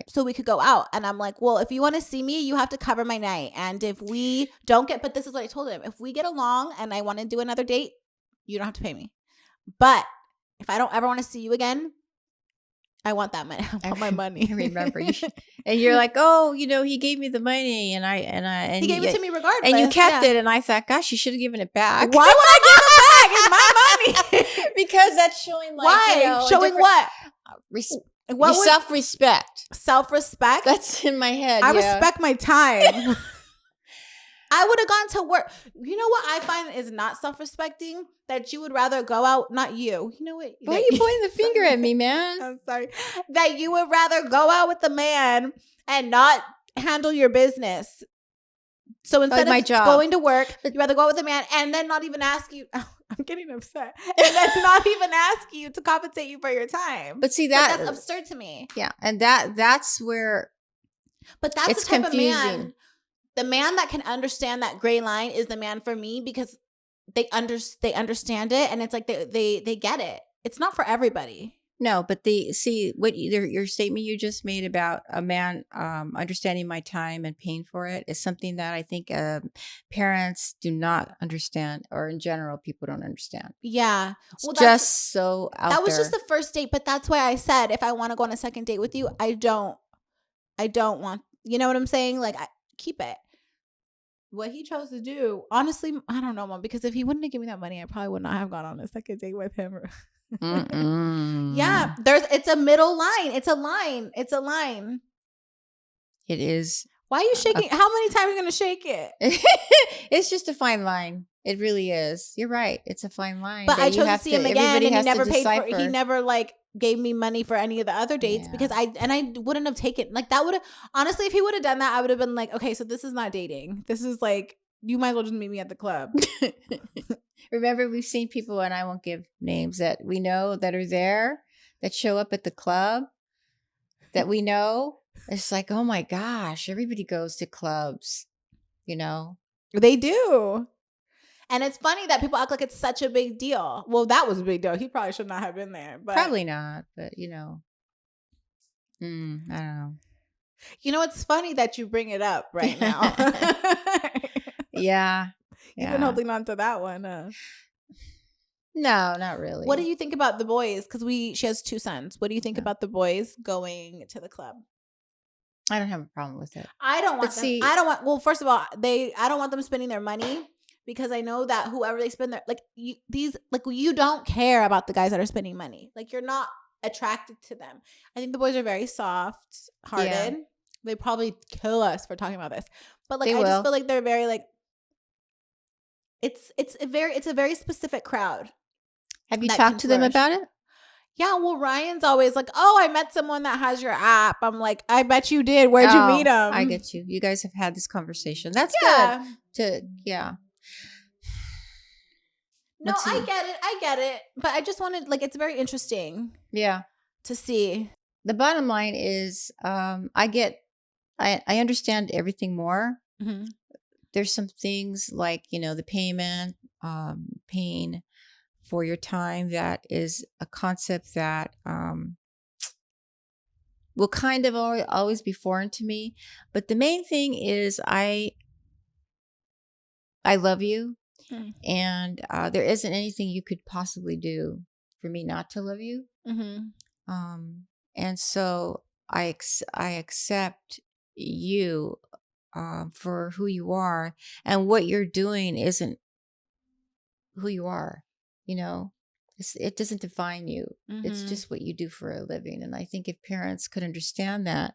So we could go out. And I'm like, well, if you want to see me, you have to cover my night. And if we don't but this is what I told him. If we get along and I want to do another date, you don't have to pay me. But if I don't ever want to see you again, I want that money. I want my money. I remember you. And you're like, oh, he gave me the money, and he gave it to me regardless, and you kept it. And I thought, gosh, you should have given it back. Why would I give it back? It's my money. Because that's showing why showing what What would self-respect. Self-respect? That's in my head. I respect my time. I would have gone to work. You know what I find is not self-respecting? That you would rather go out, not you. You know what? Why are you pointing the finger at me, man? I'm sorry. That you would rather go out with the man and not handle your business. So instead of going to work, you'd rather go out with a man and then not even ask you. Oh, I'm getting upset. And then not even ask you to compensate you for your time. But see, that's absurd to me. Yeah. And that's where. But that's the type of man. The man that can understand that gray line is the man for me, because they understand it, and it's like they get it. It's not for everybody. No, but what your statement you just made about a man understanding my time and paying for it is something that I think parents do not understand, or in general, people don't understand. Yeah. Well, just so out that was there. Just the first date, but that's why I said if I want to go on a second date with you, I don't want, you know what I'm saying? Like, keep it. What he chose to do, honestly, I don't know, Mom, because if he wouldn't have given me that money, I probably would not have gone on a second date with him. Yeah, it's a middle line. It's a line. It is. Why are you shaking? How many times are you going to shake it? It's just a fine line. It really is. You're right. It's a fine line. But I chose to see him again, and he never paid for. He never gave me money for any of the other dates, because I wouldn't have taken, like, that would have, honestly, if he would have done that, I would have been like, okay, so this is not dating. This is like, you might as well just meet me at the club. Remember, we've seen people, and I won't give names, that we know that are there, that show up at the club, that we know. It's like, oh my gosh, everybody goes to clubs, you know? They do. And it's funny that people act like it's such a big deal. Well, that was a big deal. He probably should not have been there. But probably not, but you know. I don't know. You know, it's funny that you bring it up right now. Yeah. You've been holding on to that one. No, not really. What do you think about the boys? Because she has 2 sons. What do you think about the boys going to the club? I don't have a problem with it. I don't want them. Well, first of all, I don't want them spending their money, because I know that whoever they spend you don't care about the guys that are spending money. Like, you're not attracted to them. I think the boys are very soft-hearted. Yeah. They probably kill us for talking about this, but like, just feel like they're very like. It's a very specific crowd. Have you talked to them about it? Yeah, well, Ryan's always like, oh, I met someone that has your app. I'm like, I bet you did. Where'd you meet him? I get you. You guys have had this conversation. That's good. No, I get it. But I just wanted, like, it's very interesting. Yeah. To see. The bottom line is, I understand everything more. Mm-hmm. There's some things like, you know, the payment, paying for your time, that is a concept that will kind of always be foreign to me. But the main thing is I love you, and there isn't anything you could possibly do for me not to love you. Mm-hmm. And so I accept you for who you are, and what you're doing isn't who you are. You know, it doesn't define you. Mm-hmm. It's just what you do for a living. And I think if parents could understand that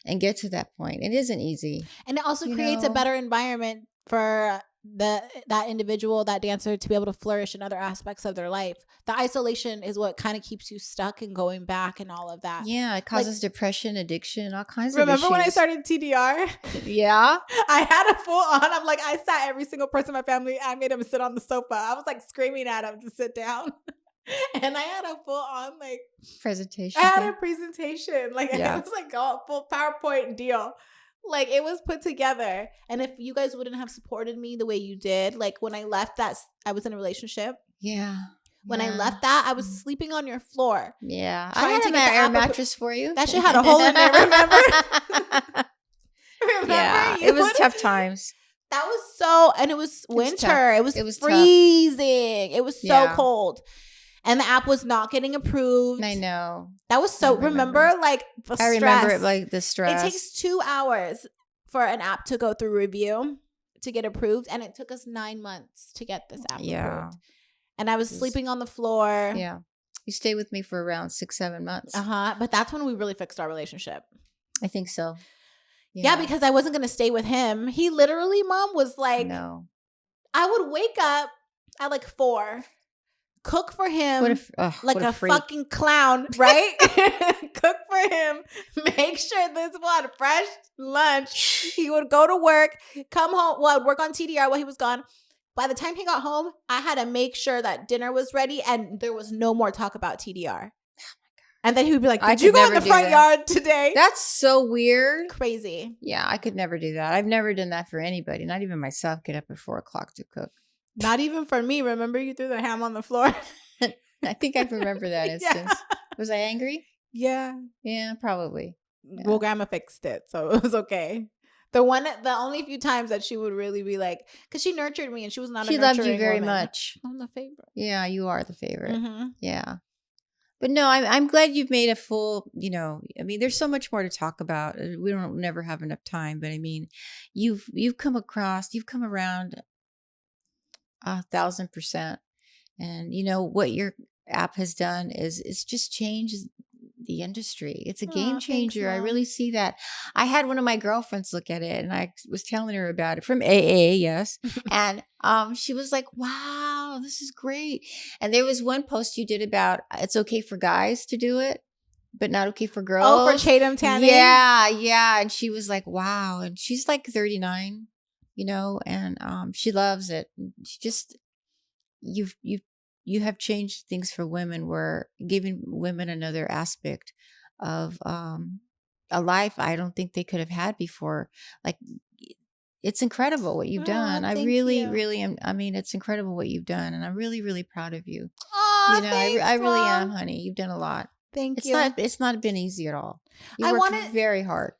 and get to that point, it isn't easy. And it also creates a better environment for that individual, that dancer, to be able to flourish in other aspects of their life. The isolation is what kind of keeps you stuck and going back and all of that. Yeah, it causes depression, addiction, all kinds of issues. Remember when I started TDR? Yeah. I had a full on, I'm like, I sat every single person in my family, I made them sit on the sofa. I was like screaming at them to sit down. And I had a full on like presentation. I had a presentation. Like, it was like a full PowerPoint deal. Like, it was put together. And if you guys wouldn't have supported me the way you did, like, when I left that, I was in a relationship. Yeah. When I left that, I was sleeping on your floor. Yeah. I had an air mattress for you. That shit had a hole in there, remember? Yeah. It was tough times. That was and it was winter. It was freezing. Tough. It was so cold. And the app was not getting approved. I know. That was so, remember like the stress. I remember it, like the stress. It takes 2 hours for an app to go through review to get approved. And it took us 9 months to get this app approved. And I was sleeping on the floor. Yeah. You stayed with me for around 6-7 months. But that's when we really fixed our relationship. I think so. Yeah, because I wasn't going to stay with him. He literally, Mom, was like, no. I would wake up at like 4, cook for him like a fucking clown, right? Cook for him, make sure this one fresh lunch. He would go to work, come home. Well, I'd work on TDR while he was gone. By the time he got home, I had to make sure that dinner was ready and there was no more talk about TDR. And then he would be like, did you go in the front yard today? That's so weird. Crazy. Yeah, I could never do that. I've never done that for anybody, not even myself. Get up at 4 o'clock to cook. Not even for me. Remember you threw the ham on the floor? I think I remember that instance. Yeah. Was I angry? Yeah. Yeah, probably. Yeah. Well, Grandma fixed it, so it was okay. The only few times that she would really be like, because she nurtured me and she was not. She loved you very much. I'm the favorite. Yeah, you are the favorite. Mm-hmm. Yeah. But no, I'm glad you've made a full, I mean, there's so much more to talk about. We don't never have enough time, but I mean, you've come around 1,000%. And what your app has done is it's just changed the industry. It's a game changer. Thanks, I really see that. I had one of my girlfriends look at it and I was telling her about it from AA, yes. And she was like, wow, this is great. And there was one post you did about it's okay for guys to do it, but not okay for girls. Oh, for Chatham tanning? Yeah. And she was like, wow. And she's like 39, and she loves it. She just, you have changed things for women. We're giving women another aspect of a life I don't think they could have had before. Like, it's incredible what you've done. I really am. I mean, it's incredible what you've done. And I'm really, really proud of you. Oh, thanks, I really am, honey. You've done a lot. Thank you. It's not been easy at all. You worked very hard.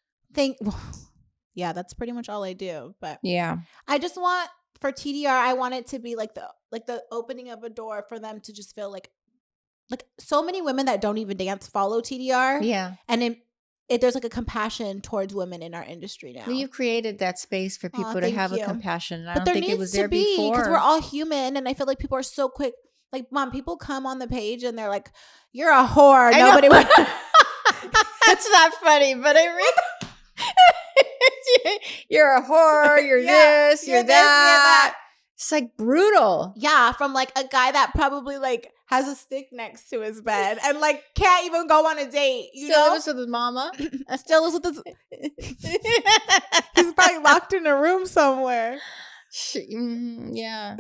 Yeah, that's pretty much all I do. But yeah, I just want, for TDR, I want it to be like the opening of a door for them to just feel like so many women that don't even dance follow TDR. Yeah. And there's like a compassion towards women in our industry now. Well, you created that space for people to have a compassion. And I don't think it was there before. Because we're all human. And I feel like people are so quick. Like, Mom, people come on the page and they're like, you're a whore. Nobody would. That's not funny, but I read. You're a whore, you're this, you're that. It's like brutal. Yeah, from like a guy that probably like has a stick next to his bed and like can't even go on a date. Still lives with his mama. Still lives with his. He's probably locked in a room somewhere. Yeah.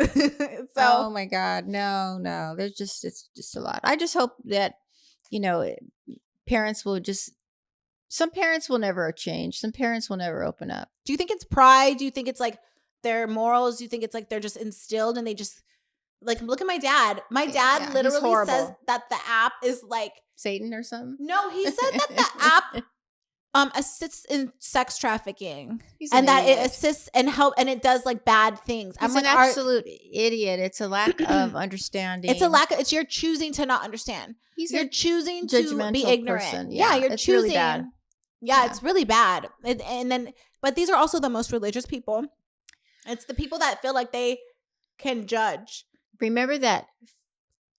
Oh my God, no. It's just a lot. I just hope that parents will just. Some parents will never change. Some parents will never open up. Do you think it's pride? Do you think it's like their morals? Do you think it's like they're just instilled and they just like, look at my dad. My dad literally says that the app is like Satan or something. No, he said that the app assists in sex trafficking and that it assists and it does like bad things. He's an absolute idiot. It's a lack of understanding. It's you're choosing to not understand. You're choosing to be ignorant. Person. Yeah, you're choosing. Really bad. Yeah, it's really bad. But these are also the most religious people. It's the people that feel like they can judge. Remember that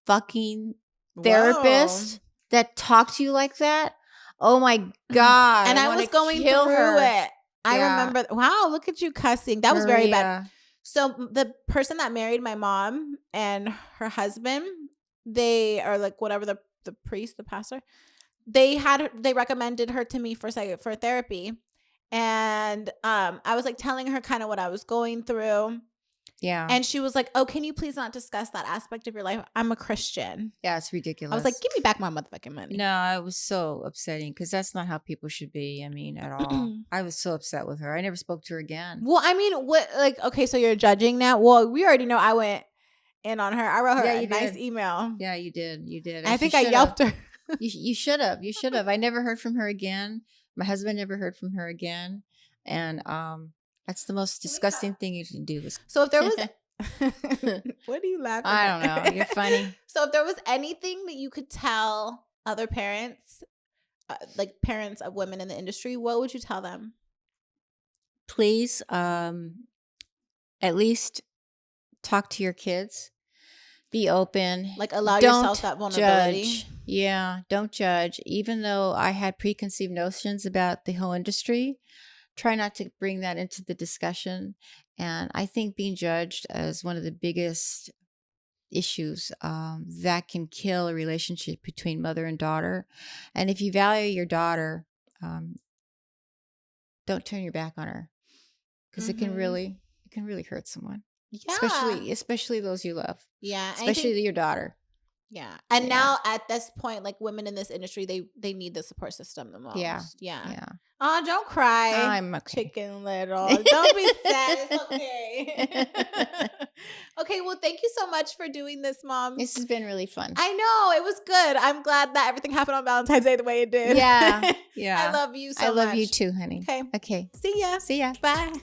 fucking therapist that talked to you like that? Oh my God. And I was going through it. I remember. Wow, look at you cussing. That was very bad. So the person that married my mom and her husband, they are like whatever the priest, the pastor, they recommended her to me for therapy. And I was like telling her kind of what I was going through. Yeah. And she was like, oh, can you please not discuss that aspect of your life? I'm a Christian. Yeah, it's ridiculous. I was like, give me back my motherfucking money. No, it was so upsetting because that's not how people should be. I mean, at all. I was so upset with her. I never spoke to her again. Well, I mean, okay, so you're judging now? Well, we already know I went in on her. I wrote her a nice email. Yeah, you did. I think I yelped her. You should have. You should have. I never heard from her again. My husband never heard from her again. And that's the most disgusting thing you can do. So if there was... What are you laughing at? I don't know. You're funny. So if there was anything that you could tell other parents, like parents of women in the industry, what would you tell them? Please, at least talk to your kids. Be open. Like allow Don't yourself that vulnerability. judge. Yeah, don't judge. Even though I had preconceived notions about the whole industry, try not to bring that into the discussion. And I think being judged is one of the biggest issues that can kill a relationship between mother and daughter. And if you value your daughter, don't turn your back on her, because it can really hurt someone. Yeah. Especially those you love. Yeah. Especially your daughter. Yeah. And now at this point, like women in this industry, they need the support system the most. Yeah. Yeah. Oh, don't cry. I'm okay. Chicken Little. Don't be sad. It's okay. Okay. Well, thank you so much for doing this, Mom. This has been really fun. I know. It was good. I'm glad that everything happened on Valentine's Day the way it did. Yeah. Yeah. I love you so much. I love you too, honey. Okay. Okay. See ya. See ya. Bye.